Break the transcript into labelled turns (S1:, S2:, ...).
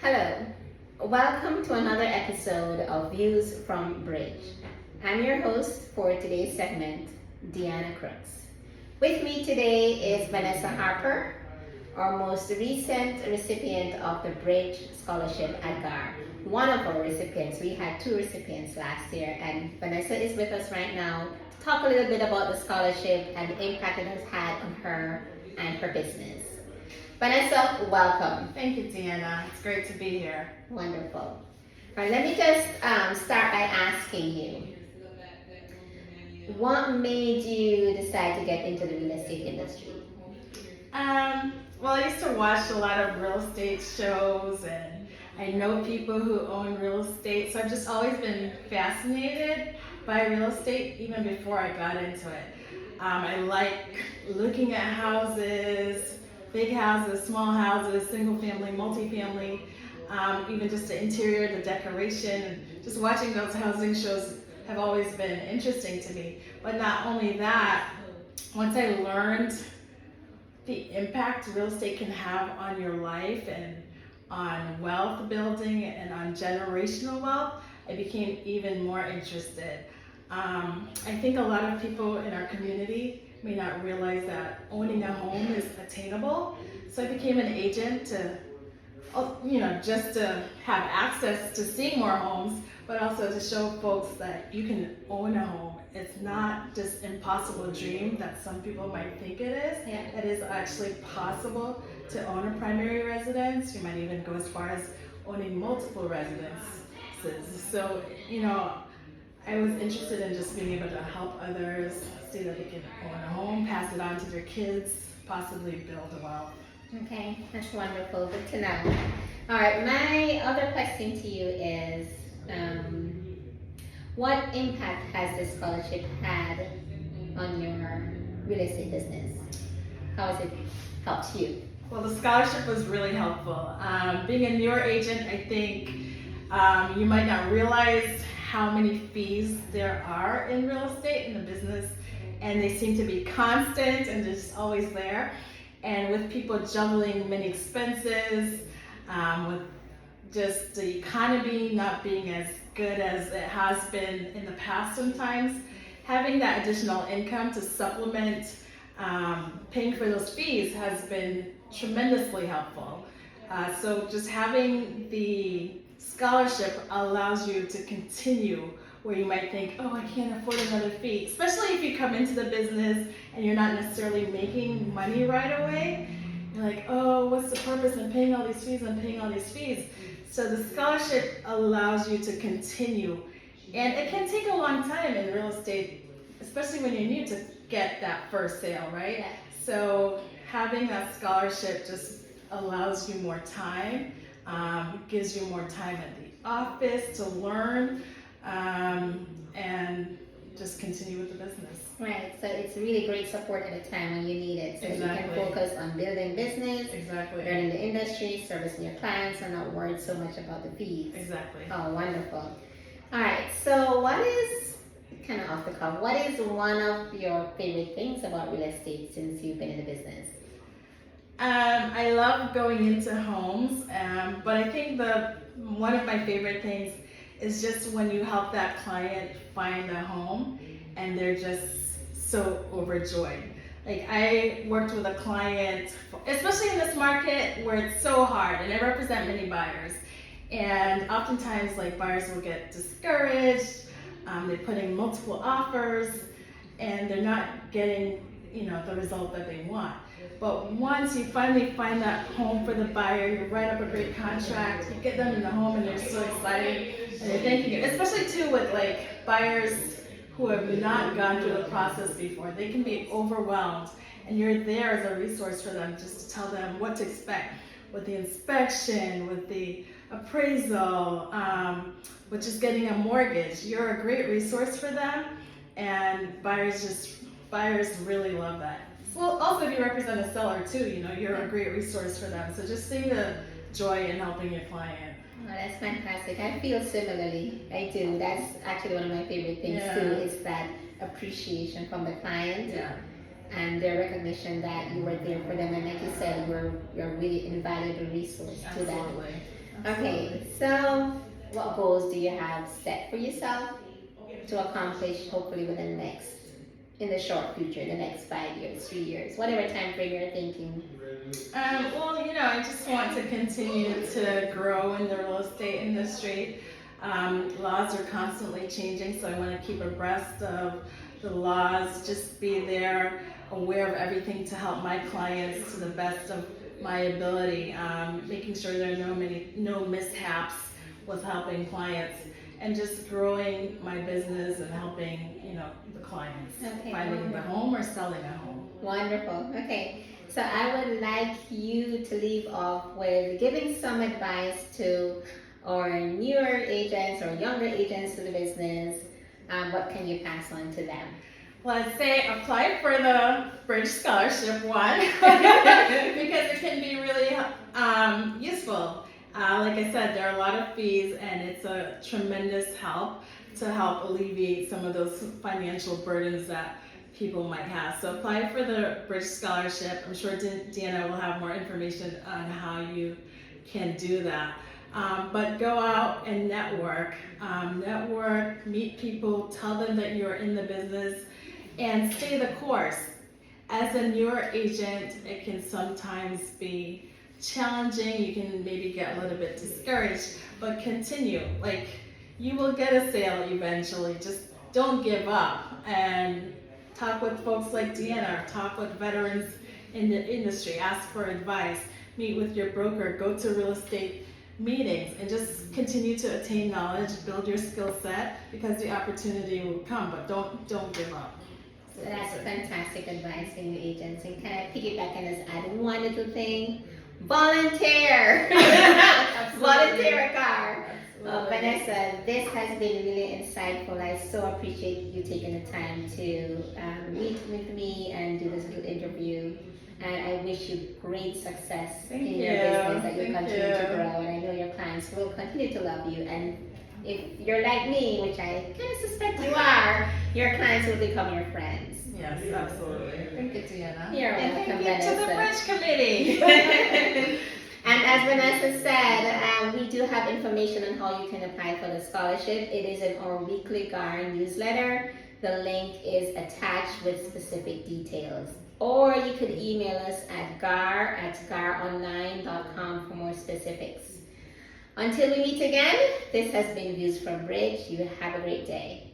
S1: Hello, welcome to another episode of Views from Bridge. I'm your host for today's segment, Deanna Crooks. With me today is Vanessa Harper, our most recent recipient of the Bridge Scholarship at GHAR. One of our recipients, we had two recipients last year, and Vanessa is with us right now to talk a little bit about the scholarship and the impact it has had on her and her business. Vanessa, welcome.
S2: Thank you, Deanna. It's great to be here.
S1: Wonderful. All right, let me just start by asking you, what made you decide to get into the real estate industry?
S2: Well, I used to watch a lot of real estate shows, and I know people who own real estate, so I've just always been fascinated by real estate, even before I got into it. I like looking at houses, big houses, small houses, single family, multifamily, even just the interior, the decoration, just watching those housing shows have always been interesting to me. But not only that, once I learned the impact real estate can have on your life and on wealth building and on generational wealth, I became even more interested. I think a lot of people in our community may not realize that owning a home is attainable. So I became an agent to, just to have access to seeing more homes, but also to show folks that you can own a home. It's not this impossible dream that some people might think it is.
S1: Yeah.
S2: It is actually possible to own a primary residence. You might even go as far as owning multiple residences. So, I was interested in just being able to help others see that they can own a home, pass it on to their kids, possibly build a wealth.
S1: Okay, that's wonderful. Good to know. All right, my other question to you is, what impact has this scholarship had on your real estate business? How has it helped you?
S2: Well, the scholarship was really helpful. Being a newer agent, I think you might not realize how many fees there are in real estate in the business, and they seem to be constant and just always there. And with people juggling many expenses, with just the economy not being as good as it has been in the past sometimes, having that additional income to supplement paying for those fees has been tremendously helpful. So just having the scholarship allows you to continue where you might think, oh, I can't afford another fee, especially if you come into the business and you're not necessarily making money right away. You're like, oh, what's the purpose in paying all these fees and paying all these fees? So the scholarship allows you to continue. And it can take a long time in real estate, especially when you're new, to get that first sale, right?
S1: Yeah.
S2: So having that scholarship just allows you more time, gives you more time at the office to learn, and just continue with the business.
S1: Right, so it's really great support at a time when you need it. So
S2: Exactly.
S1: you can focus on building business,
S2: Exactly.
S1: learning the industry, servicing your clients, and not worried so much about the fees.
S2: Exactly.
S1: Oh, wonderful. All right, so what is, kind of off the cuff, what is one of your favorite things about real estate since you've been in the business?
S2: I love going into homes, but I think one of my favorite things is just when you help that client find a home and they're just so overjoyed. Like, I worked with a client, especially in this market where it's so hard, and I represent many buyers. And oftentimes, buyers will get discouraged, they put in multiple offers, and they're not getting, the result that they want. But once you finally find that home for the buyer, you write up a great contract, you get them in the home, and they're so excited, and they're thanking you. Especially too with buyers who have not gone through the process before. They can be overwhelmed, and you're there as a resource for them, just to tell them what to expect with the inspection, with the appraisal, with just getting a mortgage. You're a great resource for them, and buyers really love that. Well, also if you represent a seller too, you're a great resource for them. So just seeing the joy in helping your client.
S1: Oh, that's fantastic. I feel similarly. I do. That's actually one of my favorite things
S2: Yeah.
S1: too, is that appreciation from the client.
S2: Yeah.
S1: And their recognition that you were there for them, and like you said, you're a really invaluable resource to them.
S2: Absolutely.
S1: Okay, so what goals do you have set for yourself to accomplish hopefully in the short future, the next 5 years, 3 years, whatever time frame you're thinking?
S2: Well, I just want to continue to grow in the real estate industry. Laws are constantly changing, so I want to keep abreast of the laws, just be there, aware of everything to help my clients to the best of my ability, making sure there are no mishaps with helping clients, and just growing my business and helping, the clients finding the home or selling a home.
S1: Wonderful. Okay. So I would like you to leave off with giving some advice to our newer agents or younger agents to the business. What can you pass on to them?
S2: Let's say apply for the Bridge Scholarship one because it can be really useful. Like I said, there are a lot of fees and it's a tremendous help to help alleviate some of those financial burdens that people might have. So apply for the Bridge Scholarship. I'm sure Deanna will have more information on how you can do that. But go out and network, meet people, tell them that you're in the business, and stay the course. As a newer agent, it can sometimes be challenging. You can maybe get a little bit discouraged, but continue. You will get a sale eventually. Just don't give up and talk with folks like Deanna, talk with veterans in the industry, ask for advice, meet with your broker, go to real estate meetings, and just continue to attain knowledge, build your skill set, because the opportunity will come, but don't give up.
S1: So that's fantastic advice for new agents. And kind of piggyback and just add one little thing. Volunteer! Volunteer a car. Vanessa, this has been really insightful. I so appreciate you taking the time to meet with me and do this little interview. And I wish you great success in your business, that you'll continue to grow. And I know your clients will continue to love you. And if you're like me, which I kind of suspect you are, your clients will become your friends.
S2: Yes, absolutely. Thank you, Deanna.
S1: You're welcome, Vanessa.
S2: To the Bridge Committee.
S1: And as Vanessa said, we do have information on how you can apply for the scholarship. It is in our weekly GHAR newsletter. The link is attached with specific details. Or you could email us at gar@garonline.com for more specifics. Until we meet again, this has been Views from Bridge. You have a great day.